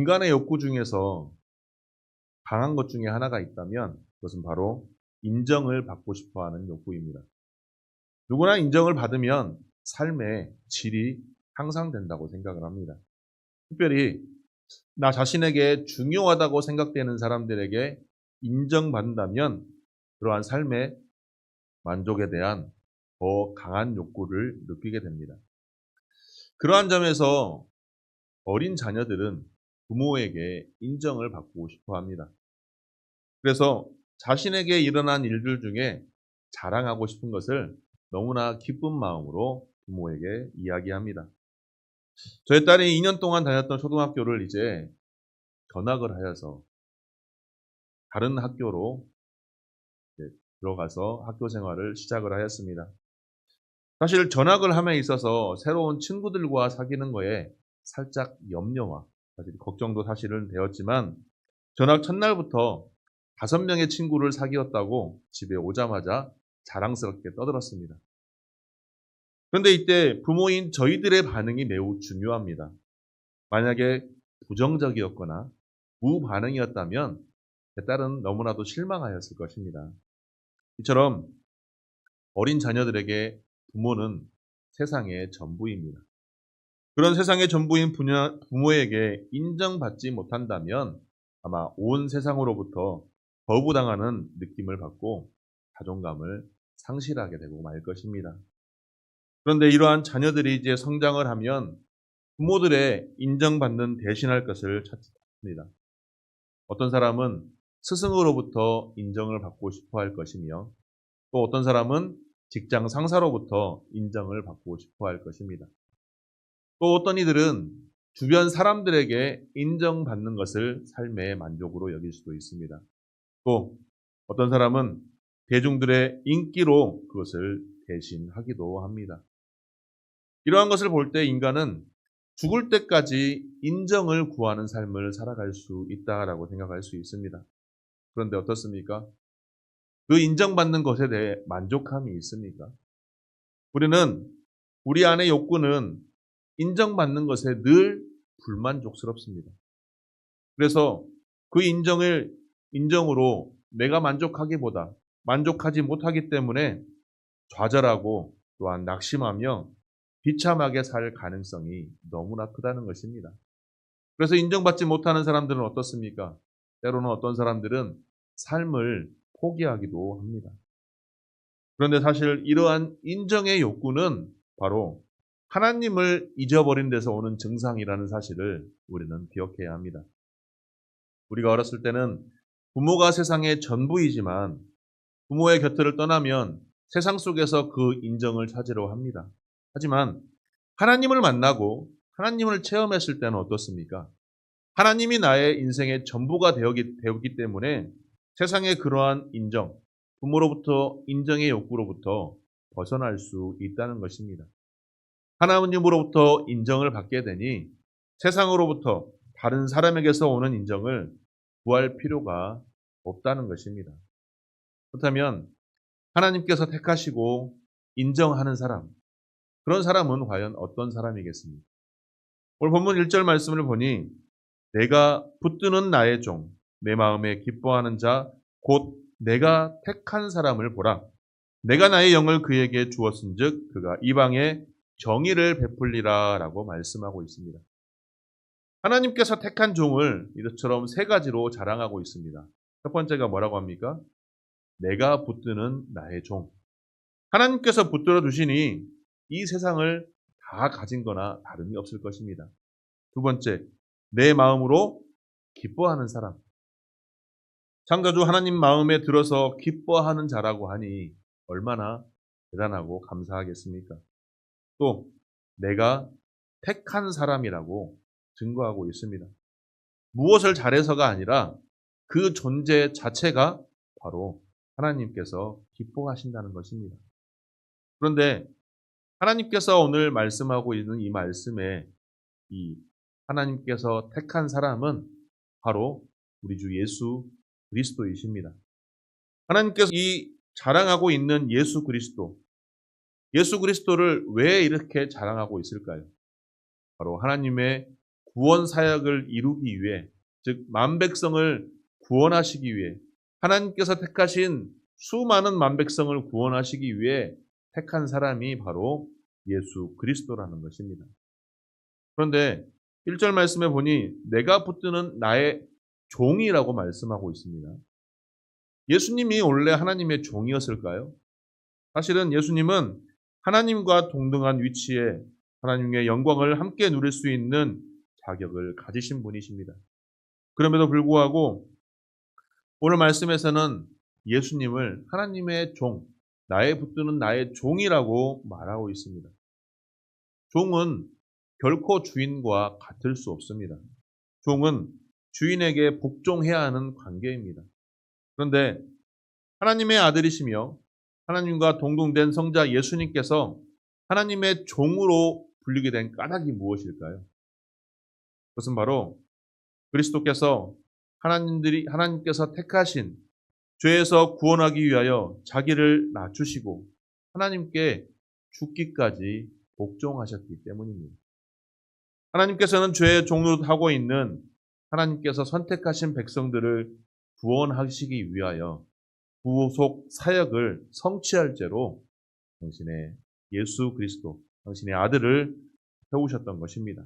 인간의 욕구 중에서 강한 것 중에 하나가 있다면 그것은 바로 인정을 받고 싶어 하는 욕구입니다. 누구나 인정을 받으면 삶의 질이 향상된다고 생각을 합니다. 특별히 나 자신에게 중요하다고 생각되는 사람들에게 인정받는다면 그러한 삶의 만족에 대한 더 강한 욕구를 느끼게 됩니다. 그러한 점에서 어린 자녀들은 부모에게 인정을 받고 싶어 합니다. 그래서 자신에게 일어난 일들 중에 자랑하고 싶은 것을 너무나 기쁜 마음으로 부모에게 이야기합니다. 저희 딸이 2년 동안 다녔던 초등학교를 이제 전학을 하여서 다른 학교로 이제 들어가서 학교 생활을 시작을 하였습니다. 사실 전학을 함에 있어서 새로운 친구들과 사귀는 거에 살짝 염려와 사실 걱정도 사실은 되었지만 전학 첫날부터 5명의 친구를 사귀었다고 집에 오자마자 자랑스럽게 떠들었습니다. 그런데 이때 부모인 저희들의 반응이 매우 중요합니다. 만약에 부정적이었거나 무반응이었다면 제 딸은 너무나도 실망하였을 것입니다. 이처럼 어린 자녀들에게 부모는 세상의 전부입니다. 그런 세상의 전부인 부모에게 인정받지 못한다면 아마 온 세상으로부터 거부당하는 느낌을 받고 자존감을 상실하게 되고 말 것입니다. 그런데 이러한 자녀들이 이제 성장을 하면 부모들의 인정받는 대신할 것을 찾습니다. 어떤 사람은 스승으로부터 인정을 받고 싶어 할 것이며 또 어떤 사람은 직장 상사로부터 인정을 받고 싶어 할 것입니다. 또 어떤 이들은 주변 사람들에게 인정받는 것을 삶의 만족으로 여길 수도 있습니다. 또 어떤 사람은 대중들의 인기로 그것을 대신하기도 합니다. 이러한 것을 볼 때 인간은 죽을 때까지 인정을 구하는 삶을 살아갈 수 있다라고 생각할 수 있습니다. 그런데 어떻습니까? 그 인정받는 것에 대해 만족함이 있습니까? 우리는 우리 안의 욕구는 인정받는 것에 늘 불만족스럽습니다. 그래서 그 인정으로 내가 만족하기보다 만족하지 못하기 때문에 좌절하고 또한 낙심하며 비참하게 살 가능성이 너무나 크다는 것입니다. 그래서 인정받지 못하는 사람들은 어떻습니까? 때로는 어떤 사람들은 삶을 포기하기도 합니다. 그런데 사실 이러한 인정의 욕구는 바로 하나님을 잊어버린 데서 오는 증상이라는 사실을 우리는 기억해야 합니다. 우리가 어렸을 때는 부모가 세상의 전부이지만 부모의 곁을 떠나면 세상 속에서 그 인정을 찾으려 합니다. 하지만 하나님을 만나고 하나님을 체험했을 때는 어떻습니까? 하나님이 나의 인생의 전부가 되었기 때문에 세상의 그러한 인정, 부모로부터 인정의 욕구로부터 벗어날 수 있다는 것입니다. 하나님으로부터 인정을 받게 되니 세상으로부터 다른 사람에게서 오는 인정을 구할 필요가 없다는 것입니다. 그렇다면 하나님께서 택하시고 인정하는 사람, 그런 사람은 과연 어떤 사람이겠습니까? 오늘 본문 1절 말씀을 보니 내가 붙드는 나의 종, 내 마음에 기뻐하는 자, 곧 내가 택한 사람을 보라. 내가 나의 영을 그에게 주었은즉 그가 이방에 정의를 베풀리라 라고 말씀하고 있습니다. 하나님께서 택한 종을 이것처럼 3가지로 자랑하고 있습니다. 첫 번째가 뭐라고 합니까? 내가 붙드는 나의 종. 하나님께서 붙들어 두시니 이 세상을 다 가진 거나 다름이 없을 것입니다. 두 번째, 내 마음으로 기뻐하는 사람. 창조주 하나님 마음에 들어서 기뻐하는 자라고 하니 얼마나 대단하고 감사하겠습니까? 또 내가 택한 사람이라고 증거하고 있습니다. 무엇을 잘해서가 아니라 그 존재 자체가 바로 하나님께서 기뻐하신다는 것입니다. 그런데 하나님께서 오늘 말씀하고 있는 이 말씀에 이 하나님께서 택한 사람은 바로 우리 주 예수 그리스도이십니다. 하나님께서 이 자랑하고 있는 예수 그리스도를 왜 이렇게 자랑하고 있을까요? 바로 하나님의 구원 사역을 이루기 위해, 즉 만백성을 구원하시기 위해, 하나님께서 택하신 수많은 만백성을 구원하시기 위해 택한 사람이 바로 예수 그리스도라는 것입니다. 그런데 1절 말씀에 보니 내가 붙드는 나의 종이라고 말씀하고 있습니다. 예수님이 원래 하나님의 종이었을까요? 사실은 예수님은 하나님과 동등한 위치에 하나님의 영광을 함께 누릴 수 있는 자격을 가지신 분이십니다. 그럼에도 불구하고 오늘 말씀에서는 예수님을 하나님의 종, 나에 붙드는 나의 종이라고 말하고 있습니다. 종은 결코 주인과 같을 수 없습니다. 종은 주인에게 복종해야 하는 관계입니다. 그런데 하나님의 아들이시며 하나님과 동등된 성자 예수님께서 하나님의 종으로 불리게 된 까닭이 무엇일까요? 그것은 바로 그리스도께서 하나님께서 택하신 죄에서 구원하기 위하여 자기를 낮추시고 하나님께 죽기까지 복종하셨기 때문입니다. 하나님께서는 죄의 종노릇하고 있는 하나님께서 선택하신 백성들을 구원하시기 위하여 구속 사역을 성취할 죄로 당신의 예수 그리스도, 당신의 아들을 세우셨던 것입니다.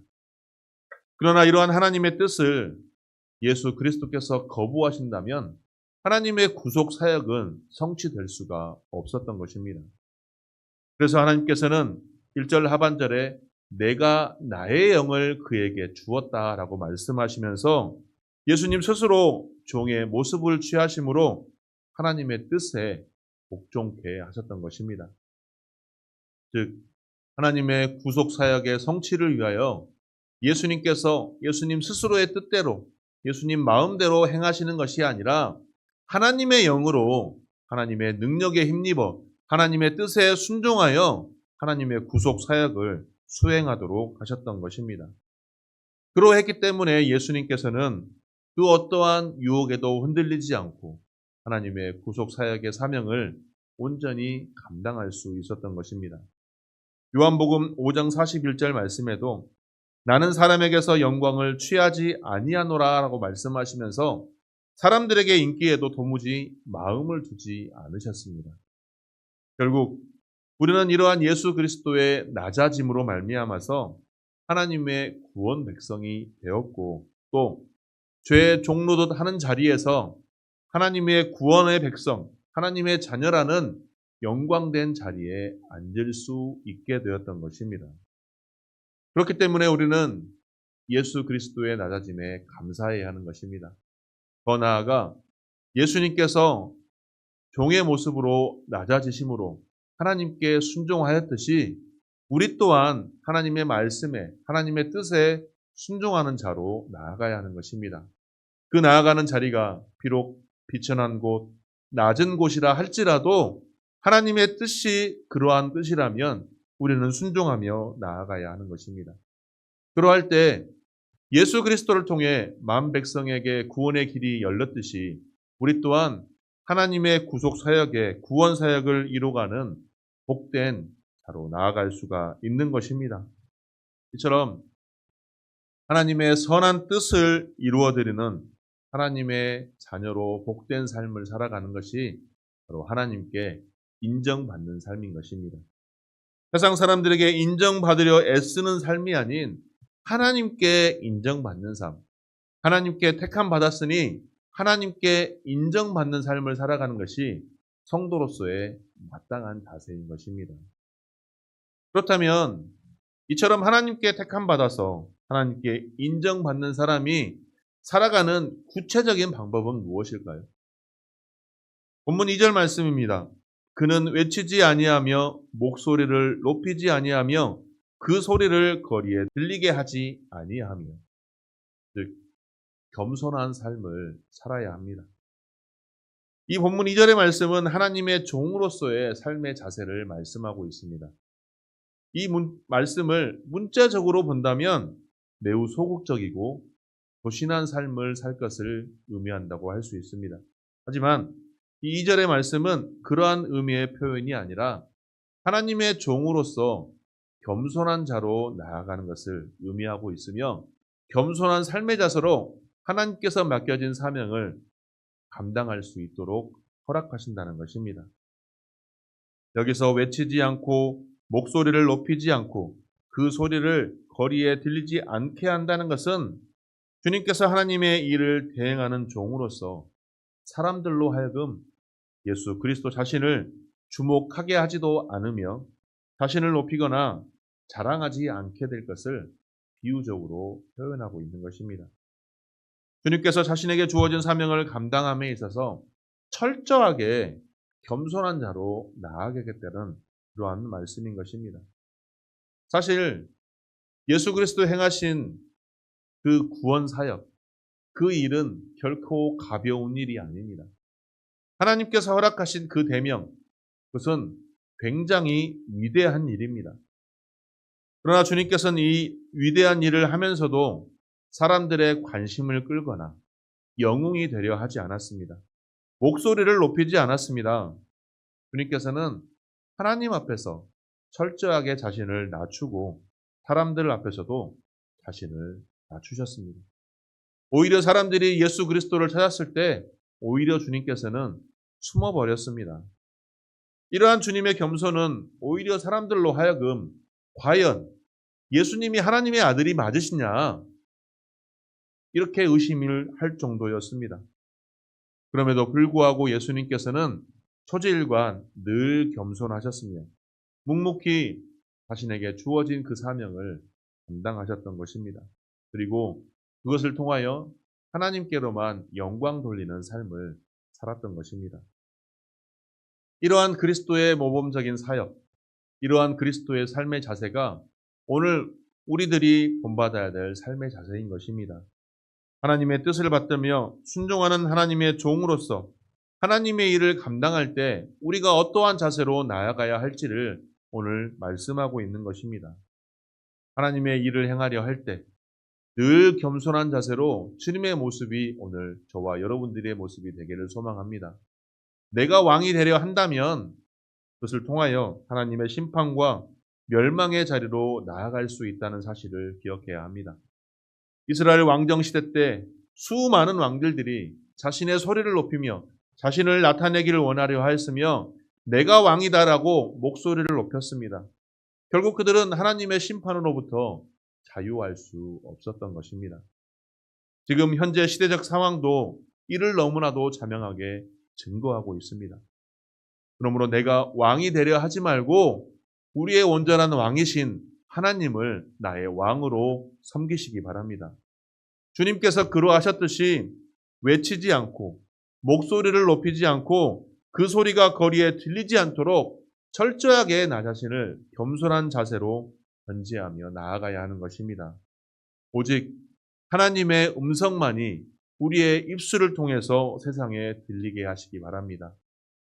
그러나 이러한 하나님의 뜻을 예수 그리스도께서 거부하신다면 하나님의 구속 사역은 성취될 수가 없었던 것입니다. 그래서 하나님께서는 1절 하반절에 내가 나의 영을 그에게 주었다라고 말씀하시면서 예수님 스스로 종의 모습을 취하심으로 하나님의 뜻에 복종케 하셨던 것입니다. 즉 하나님의 구속 사역의 성취를 위하여 예수님께서 예수님 스스로의 뜻대로 예수님 마음대로 행하시는 것이 아니라 하나님의 영으로 하나님의 능력에 힘입어 하나님의 뜻에 순종하여 하나님의 구속 사역을 수행하도록 하셨던 것입니다. 그러했기 때문에 예수님께서는 그 어떠한 유혹에도 흔들리지 않고 하나님의 구속 사역의 사명을 온전히 감당할 수 있었던 것입니다. 요한복음 5장 41절 말씀에도 나는 사람에게서 영광을 취하지 아니하노라라고 말씀하시면서 사람들에게 인기에도 도무지 마음을 두지 않으셨습니다. 결국 우리는 이러한 예수 그리스도의 낮아짐으로 말미암아서 하나님의 구원 백성이 되었고 또 죄의 종노릇 하는 자리에서 하나님의 구원의 백성, 하나님의 자녀라는 영광된 자리에 앉을 수 있게 되었던 것입니다. 그렇기 때문에 우리는 예수 그리스도의 낮아짐에 감사해야 하는 것입니다. 더 나아가 예수님께서 종의 모습으로 낮아지심으로 하나님께 순종하였듯이 우리 또한 하나님의 말씀에 하나님의 뜻에 순종하는 자로 나아가야 하는 것입니다. 그 나아가는 자리가 비록 비천한 곳, 낮은 곳이라 할지라도 하나님의 뜻이 그러한 뜻이라면 우리는 순종하며 나아가야 하는 것입니다. 그러할 때 예수 그리스도를 통해 만 백성에게 구원의 길이 열렸듯이 우리 또한 하나님의 구속 사역에 구원 사역을 이루어가는 복된 자로 나아갈 수가 있는 것입니다. 이처럼 하나님의 선한 뜻을 이루어드리는 하나님의 자녀로 복된 삶을 살아가는 것이 바로 하나님께 인정받는 삶인 것입니다. 세상 사람들에게 인정받으려 애쓰는 삶이 아닌 하나님께 인정받는 삶, 하나님께 택함 받았으니 하나님께 인정받는 삶을 살아가는 것이 성도로서의 마땅한 자세인 것입니다. 그렇다면 이처럼 하나님께 택함 받아서 하나님께 인정받는 사람이 살아가는 구체적인 방법은 무엇일까요? 본문 2절 말씀입니다. 그는 외치지 아니하며 목소리를 높이지 아니하며 그 소리를 거리에 들리게 하지 아니하며, 즉 겸손한 삶을 살아야 합니다. 이 본문 2절의 말씀은 하나님의 종으로서의 삶의 자세를 말씀하고 있습니다. 이 말씀을 문자적으로 본다면 매우 소극적이고 도신한 삶을 살 것을 의미한다고 할 수 있습니다. 하지만 이 2절의 말씀은 그러한 의미의 표현이 아니라 하나님의 종으로서 겸손한 자로 나아가는 것을 의미하고 있으며 겸손한 삶의 자세로 하나님께서 맡겨진 사명을 감당할 수 있도록 허락하신다는 것입니다. 여기서 외치지 않고 목소리를 높이지 않고 그 소리를 거리에 들리지 않게 한다는 것은 주님께서 하나님의 일을 대행하는 종으로서 사람들로 하여금 예수 그리스도 자신을 주목하게 하지도 않으며 자신을 높이거나 자랑하지 않게 될 것을 비유적으로 표현하고 있는 것입니다. 주님께서 자신에게 주어진 사명을 감당함에 있어서 철저하게 겸손한 자로 나아가겠다는 그러한 말씀인 것입니다. 사실 예수 그리스도 행하신 그 구원 사역, 그 일은 결코 가벼운 일이 아닙니다. 하나님께서 허락하신 그 대명, 그것은 굉장히 위대한 일입니다. 그러나 주님께서는 이 위대한 일을 하면서도 사람들의 관심을 끌거나 영웅이 되려 하지 않았습니다. 목소리를 높이지 않았습니다. 주님께서는 하나님 앞에서 철저하게 자신을 낮추고 사람들 앞에서도 자신을 낮추셨습니다. 오히려 사람들이 예수 그리스도를 찾았을 때 오히려 주님께서는 숨어버렸습니다. 이러한 주님의 겸손은 오히려 사람들로 하여금 과연 예수님이 하나님의 아들이 맞으시냐 이렇게 의심을 할 정도였습니다. 그럼에도 불구하고 예수님께서는 초지일관 늘 겸손하셨으며 묵묵히 자신에게 주어진 그 사명을 감당하셨던 것입니다. 그리고 그것을 통하여 하나님께로만 영광 돌리는 삶을 살았던 것입니다. 이러한 그리스도의 모범적인 사역, 이러한 그리스도의 삶의 자세가 오늘 우리들이 본받아야 될 삶의 자세인 것입니다. 하나님의 뜻을 받들며 순종하는 하나님의 종으로서 하나님의 일을 감당할 때 우리가 어떠한 자세로 나아가야 할지를 오늘 말씀하고 있는 것입니다. 하나님의 일을 행하려 할 때 늘 겸손한 자세로 주님의 모습이 오늘 저와 여러분들의 모습이 되기를 소망합니다. 내가 왕이 되려 한다면 그것을 통하여 하나님의 심판과 멸망의 자리로 나아갈 수 있다는 사실을 기억해야 합니다. 이스라엘 왕정 시대 때 수많은 왕들들이 자신의 소리를 높이며 자신을 나타내기를 원하려 하였으며 내가 왕이다라고 목소리를 높였습니다. 결국 그들은 하나님의 심판으로부터 자유할 수 없었던 것입니다. 지금 현재 시대적 상황도 이를 너무나도 자명하게 증거하고 있습니다. 그러므로 내가 왕이 되려 하지 말고 우리의 온전한 왕이신 하나님을 나의 왕으로 섬기시기 바랍니다. 주님께서 그러하셨듯이 외치지 않고 목소리를 높이지 않고 그 소리가 거리에 들리지 않도록 철저하게 나 자신을 겸손한 자세로 견지하며 나아가야 하는 것입니다. 오직 하나님의 음성만이 우리의 입술을 통해서 세상에 들리게 하시기 바랍니다.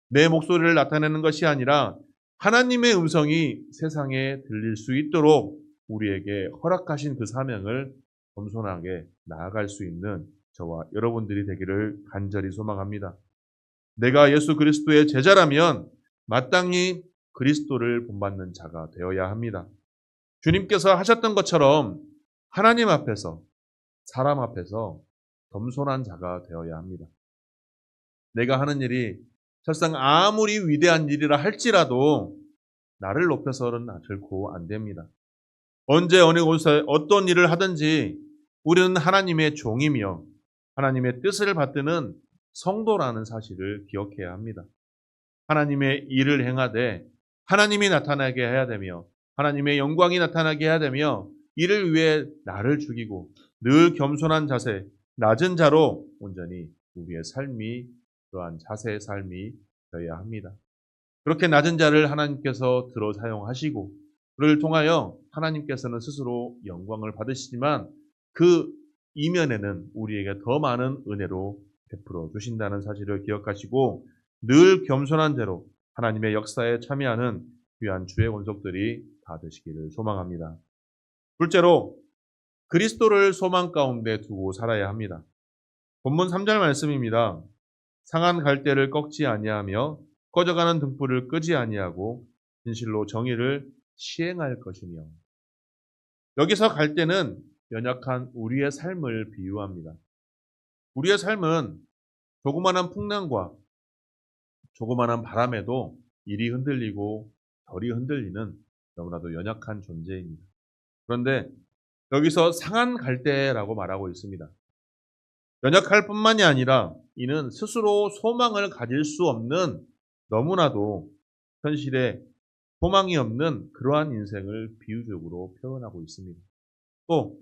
내 목소리를 나타내는 것이 아니라 하나님의 음성이 세상에 들릴 수 있도록 우리에게 허락하신 그 사명을 겸손하게 나아갈 수 있는 저와 여러분들이 되기를 간절히 소망합니다. 내가 예수 그리스도의 제자라면 마땅히 그리스도를 본받는 자가 되어야 합니다. 주님께서 하셨던 것처럼 하나님 앞에서 사람 앞에서 겸손한 자가 되어야 합니다. 내가 하는 일이 설상 아무리 위대한 일이라 할지라도 나를 높여서는 결코 안 됩니다. 언제 어느 곳에 어떤 일을 하든지 우리는 하나님의 종이며 하나님의 뜻을 받드는 성도라는 사실을 기억해야 합니다. 하나님의 일을 행하되 하나님이 나타나게 해야 되며 하나님의 영광이 나타나게 해야 되며 이를 위해 나를 죽이고 늘 겸손한 자세, 낮은 자로 온전히 우리의 삶이 그러한 자세의 삶이 되어야 합니다. 그렇게 낮은 자를 하나님께서 들어 사용하시고 그를 통하여 하나님께서는 스스로 영광을 받으시지만 그 이면에는 우리에게 더 많은 은혜로 베풀어 주신다는 사실을 기억하시고 늘 겸손한 대로 하나님의 역사에 참여하는 귀한 주의 권속들이 다 되시기를 소망합니다. 둘째로 그리스도를 소망 가운데 두고 살아야 합니다. 본문 3절 말씀입니다. 상한 갈대를 꺾지 아니하며 꺼져가는 등불을 끄지 아니하고 진실로 정의를 시행할 것이며. 여기서 갈대는 연약한 우리의 삶을 비유합니다. 우리의 삶은 조그마한 풍랑과 조그마한 바람에도 이리 흔들리고 저리 흔들리는 너무나도 연약한 존재입니다. 그런데 여기서 상한 갈대라고 말하고 있습니다. 연약할 뿐만이 아니라 이는 스스로 소망을 가질 수 없는 너무나도 현실에 소망이 없는 그러한 인생을 비유적으로 표현하고 있습니다. 또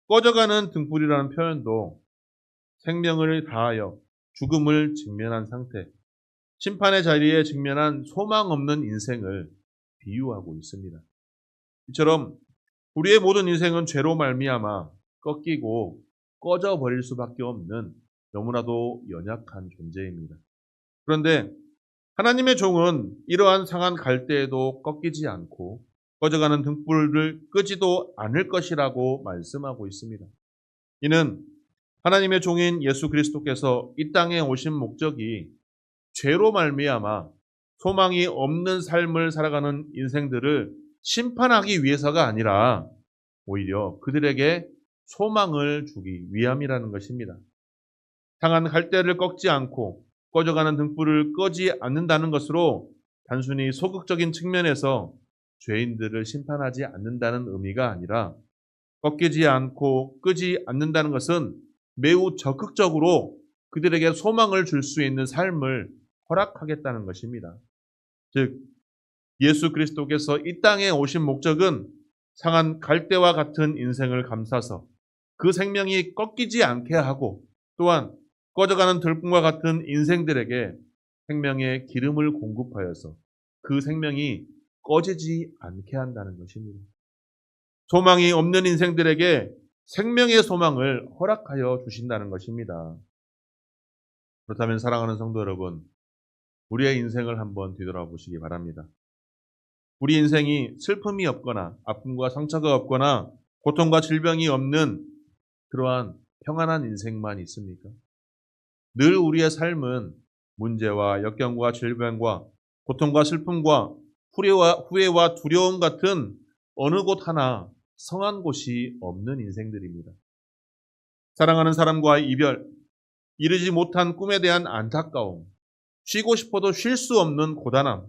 꺼져가는 등불이라는 표현도 생명을 다하여 죽음을 직면한 상태, 심판의 자리에 직면한 소망 없는 인생을 비유하고 있습니다. 이처럼 우리의 모든 인생은 죄로 말미암아 꺾이고 꺼져 버릴 수밖에 없는 너무나도 연약한 존재입니다. 그런데 하나님의 종은 이러한 상한 갈대에도 꺾이지 않고 꺼져가는 등불을 끄지도 않을 것이라고 말씀하고 있습니다. 이는 하나님의 종인 예수 그리스도께서 이 땅에 오신 목적이 죄로 말미암아 소망이 없는 삶을 살아가는 인생들을 심판하기 위해서가 아니라 오히려 그들에게 소망을 주기 위함이라는 것입니다. 상한 갈대를 꺾지 않고 꺼져가는 등불을 끄지 않는다는 것으로 단순히 소극적인 측면에서 죄인들을 심판하지 않는다는 의미가 아니라 꺾이지 않고 끄지 않는다는 것은 매우 적극적으로 그들에게 소망을 줄 수 있는 삶을 허락하겠다는 것입니다. 즉 예수 그리스도께서 이 땅에 오신 목적은 상한 갈대와 같은 인생을 감싸서 그 생명이 꺾이지 않게 하고 또한 꺼져가는 들꿈과 같은 인생들에게 생명의 기름을 공급하여서 그 생명이 꺼지지 않게 한다는 것입니다. 소망이 없는 인생들에게 생명의 소망을 허락하여 주신다는 것입니다. 그렇다면 사랑하는 성도 여러분, 우리의 인생을 한번 뒤돌아보시기 바랍니다. 우리 인생이 슬픔이 없거나 아픔과 상처가 없거나 고통과 질병이 없는 그러한 평안한 인생만 있습니까? 늘 우리의 삶은 문제와 역경과 질병과 고통과 슬픔과 후회와 두려움 같은 어느 곳 하나 성한 곳이 없는 인생들입니다. 사랑하는 사람과의 이별, 이루지 못한 꿈에 대한 안타까움, 쉬고 싶어도 쉴 수 없는 고단함,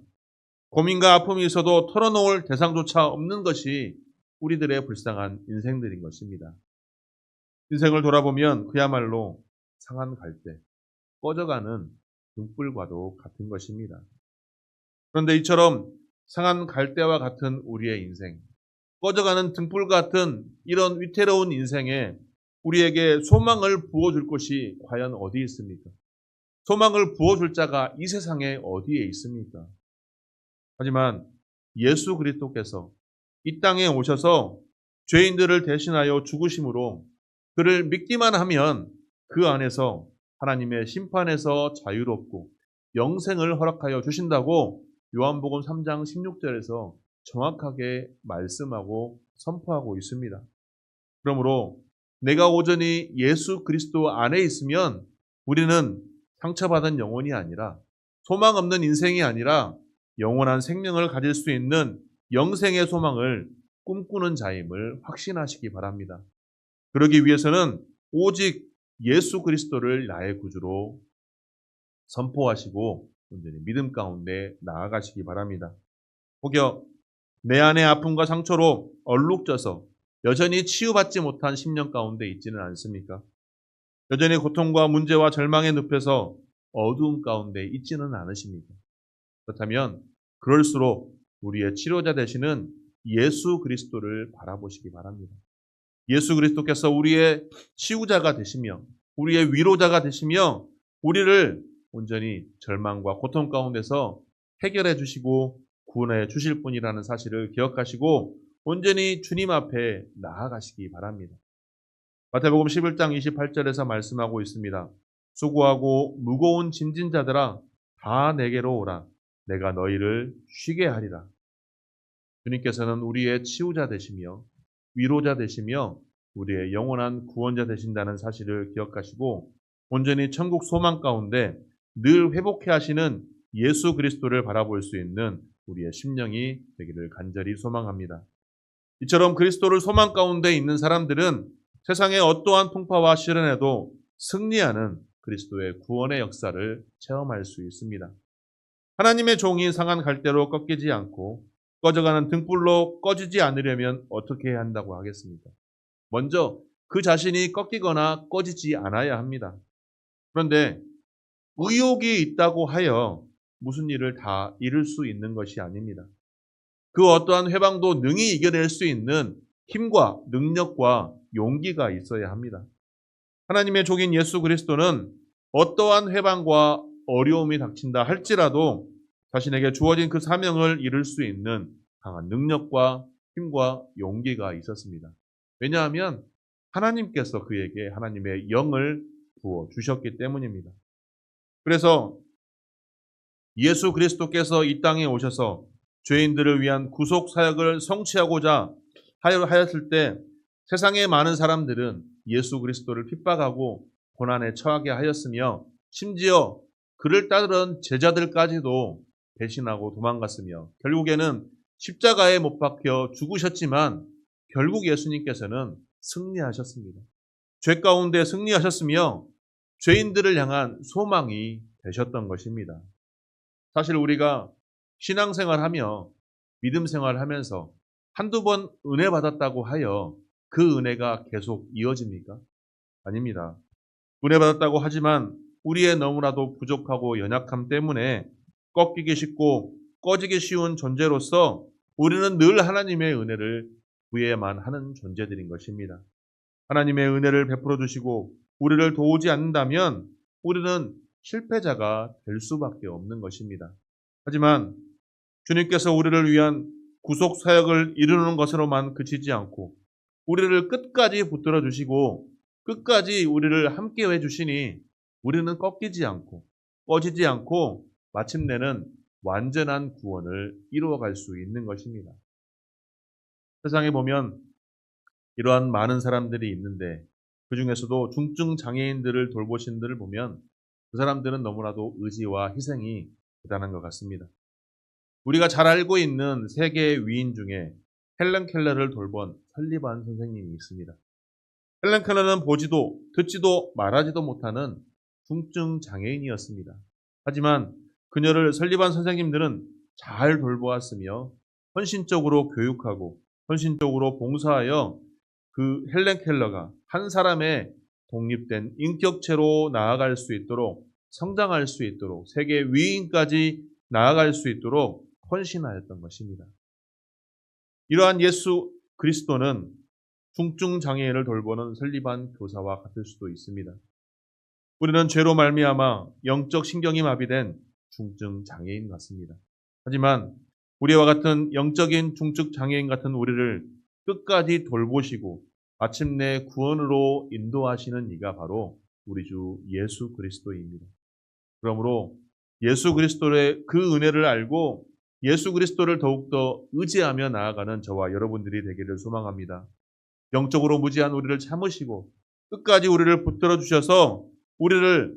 고민과 아픔이 있어도 털어놓을 대상조차 없는 것이 우리들의 불쌍한 인생들인 것입니다. 인생을 돌아보면 그야말로 상한 갈대, 꺼져가는 등불과도 같은 것입니다. 그런데 이처럼 상한 갈대와 같은 우리의 인생, 꺼져가는 등불 같은 이런 위태로운 인생에 우리에게 소망을 부어줄 곳이 과연 어디 있습니까? 소망을 부어줄 자가 이 세상에 어디에 있습니까? 하지만 예수 그리스도께서 이 땅에 오셔서 죄인들을 대신하여 죽으심으로 그를 믿기만 하면 그 안에서 하나님의 심판에서 자유롭고 영생을 허락하여 주신다고 요한복음 3장 16절에서 정확하게 말씀하고 선포하고 있습니다. 그러므로 내가 오전히 예수 그리스도 안에 있으면 우리는 상처받은 영혼이 아니라 소망 없는 인생이 아니라 영원한 생명을 가질 수 있는 영생의 소망을 꿈꾸는 자임을 확신하시기 바랍니다. 그러기 위해서는 오직 예수 그리스도를 나의 구주로 선포하시고 온전히 믿음 가운데 나아가시기 바랍니다. 혹여 내 안의 아픔과 상처로 얼룩져서 여전히 치유받지 못한 10년 가운데 있지는 않습니까? 여전히 고통과 문제와 절망의 늪에서 어두움 가운데 있지는 않으십니까? 그렇다면 그럴수록 우리의 치료자 되시는 예수 그리스도를 바라보시기 바랍니다. 예수 그리스도께서 우리의 치유자가 되시며 우리의 위로자가 되시며 우리를 온전히 절망과 고통 가운데서 해결해 주시고 구원해 주실 분이라는 사실을 기억하시고 온전히 주님 앞에 나아가시기 바랍니다. 마태복음 11장 28절에서 말씀하고 있습니다. 수고하고 무거운 짐진 자들아 다 내게로 오라. 내가 너희를 쉬게 하리라. 주님께서는 우리의 치유자 되시며 위로자 되시며 우리의 영원한 구원자 되신다는 사실을 기억하시고 온전히 천국 소망 가운데 늘 회복해 하시는 예수 그리스도를 바라볼 수 있는 우리의 심령이 되기를 간절히 소망합니다. 이처럼 그리스도를 소망 가운데 있는 사람들은 세상의 어떠한 풍파와 시련에도 승리하는 그리스도의 구원의 역사를 체험할 수 있습니다. 하나님의 종이 상한 갈대로 꺾이지 않고 꺼져가는 등불로 꺼지지 않으려면 어떻게 해야 한다고 하겠습니까? 먼저 그 자신이 꺾이거나 꺼지지 않아야 합니다. 그런데 의욕이 있다고 하여 무슨 일을 다 이룰 수 있는 것이 아닙니다. 그 어떠한 회방도 능히 이겨낼 수 있는 힘과 능력과 용기가 있어야 합니다. 하나님의 종인 예수 그리스도는 어떠한 회방과 어려움이 닥친다 할지라도 자신에게 주어진 그 사명을 이룰 수 있는 강한 능력과 힘과 용기가 있었습니다. 왜냐하면 하나님께서 그에게 하나님의 영을 부어 주셨기 때문입니다. 그래서 예수 그리스도께서 이 땅에 오셔서 죄인들을 위한 구속 사역을 성취하고자 하였을 때 세상의 많은 사람들은 예수 그리스도를 핍박하고 고난에 처하게 하였으며 심지어 그를 따르던 제자들까지도 배신하고 도망갔으며 결국에는 십자가에 못 박혀 죽으셨지만 결국 예수님께서는 승리하셨습니다. 죄 가운데 승리하셨으며 죄인들을 향한 소망이 되셨던 것입니다. 사실 우리가 신앙생활하며 믿음 생활하면서 한두 번 은혜 받았다고 하여 그 은혜가 계속 이어집니까? 아닙니다. 은혜 받았다고 하지만 우리의 너무나도 부족하고 연약함 때문에 꺾이기 쉽고 꺼지기 쉬운 존재로서 우리는 늘 하나님의 은혜를 구해야만 하는 존재들인 것입니다. 하나님의 은혜를 베풀어 주시고 우리를 도우지 않는다면 우리는 실패자가 될 수밖에 없는 것입니다. 하지만 주님께서 우리를 위한 구속 사역을 이루는 것으로만 그치지 않고 우리를 끝까지 붙들어 주시고 끝까지 우리를 함께 해 주시니 우리는 꺾이지 않고 꺼지지 않고 마침내는 완전한 구원을 이루어갈 수 있는 것입니다. 세상에 보면 이러한 많은 사람들이 있는데 그 중에서도 중증 장애인들을 돌보신 분들을 보면 그 사람들은 너무나도 의지와 희생이 대단한 것 같습니다. 우리가 잘 알고 있는 세계의 위인 중에 헬렌 켈러를 돌본 설리반 선생님이 있습니다. 헬렌 켈러는 보지도 듣지도 말하지도 못하는 중증 장애인이었습니다. 하지만 그녀를 설리반 선생님들은 잘 돌보았으며 헌신적으로 교육하고 헌신적으로 봉사하여 그 헬렌 켈러가 한 사람의 독립된 인격체로 나아갈 수 있도록 성장할 수 있도록 세계 위인까지 나아갈 수 있도록 헌신하였던 것입니다. 이러한 예수 그리스도는 중증 장애인을 돌보는 설리반 교사와 같을 수도 있습니다. 우리는 죄로 말미암아 영적 신경이 마비된 중증 장애인 같습니다. 하지만 우리와 같은 영적인 중증 장애인 같은 우리를 끝까지 돌보시고 마침내 구원으로 인도하시는 이가 바로 우리 주 예수 그리스도입니다. 그러므로 예수 그리스도의 그 은혜를 알고 예수 그리스도를 더욱더 의지하며 나아가는 저와 여러분들이 되기를 소망합니다. 영적으로 무지한 우리를 참으시고 끝까지 우리를 붙들어 주셔서 우리를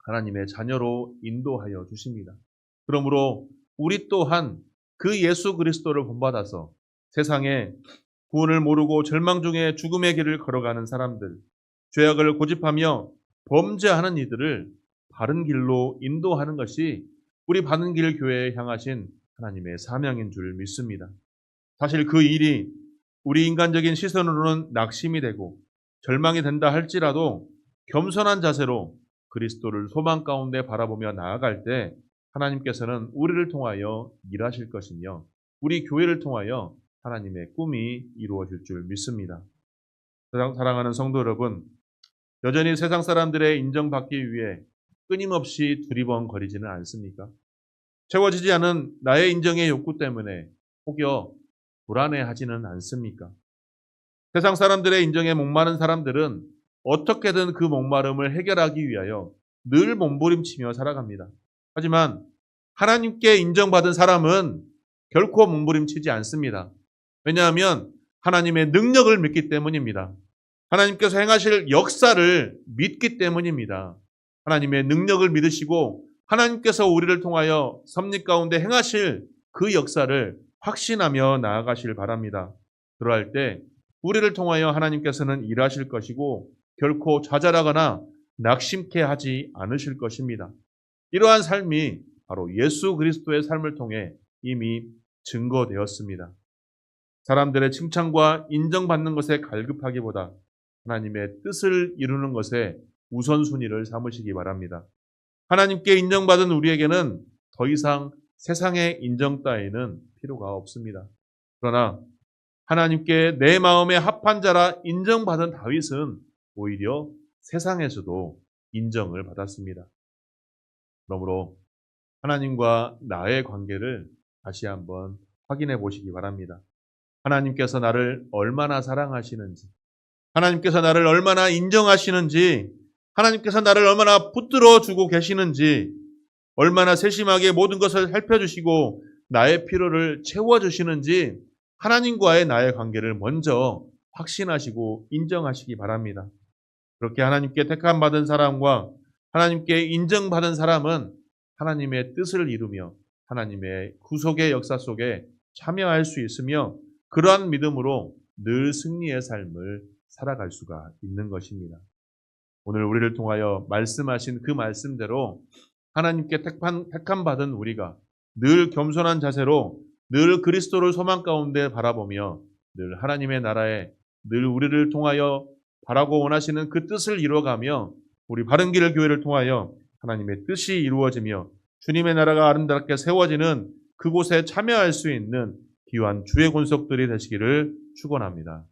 하나님의 자녀로 인도하여 주십니다. 그러므로 우리 또한 그 예수 그리스도를 본받아서 세상에 구원을 모르고 절망 중에 죽음의 길을 걸어가는 사람들, 죄악을 고집하며 범죄하는 이들을 바른 길로 인도하는 것이 우리 바른 길 교회에 향하신 하나님의 사명인 줄 믿습니다. 사실 그 일이 우리 인간적인 시선으로는 낙심이 되고 절망이 된다 할지라도 겸손한 자세로 그리스도를 소망 가운데 바라보며 나아갈 때 하나님께서는 우리를 통하여 일하실 것이며 우리 교회를 통하여 하나님의 꿈이 이루어질 줄 믿습니다. 사랑하는 성도 여러분, 여전히 세상 사람들의 인정받기 위해 끊임없이 두리번거리지는 않습니까? 채워지지 않은 나의 인정의 욕구 때문에 혹여 불안해하지는 않습니까? 세상 사람들의 인정에 목마른 사람들은 어떻게든 그 목마름을 해결하기 위하여 늘 몸부림치며 살아갑니다. 하지만 하나님께 인정받은 사람은 결코 몸부림치지 않습니다. 왜냐하면 하나님의 능력을 믿기 때문입니다. 하나님께서 행하실 역사를 믿기 때문입니다. 하나님의 능력을 믿으시고 하나님께서 우리를 통하여 섭리 가운데 행하실 그 역사를 확신하며 나아가실 바랍니다. 그러할 때 우리를 통하여 하나님께서는 일하실 것이고 결코 좌절하거나 낙심케 하지 않으실 것입니다. 이러한 삶이 바로 예수 그리스도의 삶을 통해 이미 증거되었습니다. 사람들의 칭찬과 인정받는 것에 갈급하기보다 하나님의 뜻을 이루는 것에 우선순위를 삼으시기 바랍니다. 하나님께 인정받은 우리에게는 더 이상 세상의 인정 따위는 필요가 없습니다. 그러나 하나님께 내 마음에 합한 자라 인정받은 다윗은 오히려 세상에서도 인정을 받았습니다. 그러므로 하나님과 나의 관계를 다시 한번 확인해 보시기 바랍니다. 하나님께서 나를 얼마나 사랑하시는지, 하나님께서 나를 얼마나 인정하시는지, 하나님께서 나를 얼마나 붙들어 주고 계시는지, 얼마나 세심하게 모든 것을 살펴주시고 나의 필요를 채워주시는지 하나님과의 나의 관계를 먼저 확신하시고 인정하시기 바랍니다. 그렇게 하나님께 택함받은 사람과 하나님께 인정받은 사람은 하나님의 뜻을 이루며 하나님의 구속의 역사 속에 참여할 수 있으며 그러한 믿음으로 늘 승리의 삶을 살아갈 수가 있는 것입니다. 오늘 우리를 통하여 말씀하신 그 말씀대로 하나님께 택함받은 우리가 늘 겸손한 자세로 늘 그리스도를 소망 가운데 바라보며 늘 하나님의 나라에 늘 우리를 통하여 바라고 원하시는 그 뜻을 이루어가며 우리 바른길 교회를 통하여 하나님의 뜻이 이루어지며 주님의 나라가 아름답게 세워지는 그곳에 참여할 수 있는 귀한 주의 권속들이 되시기를 축원합니다.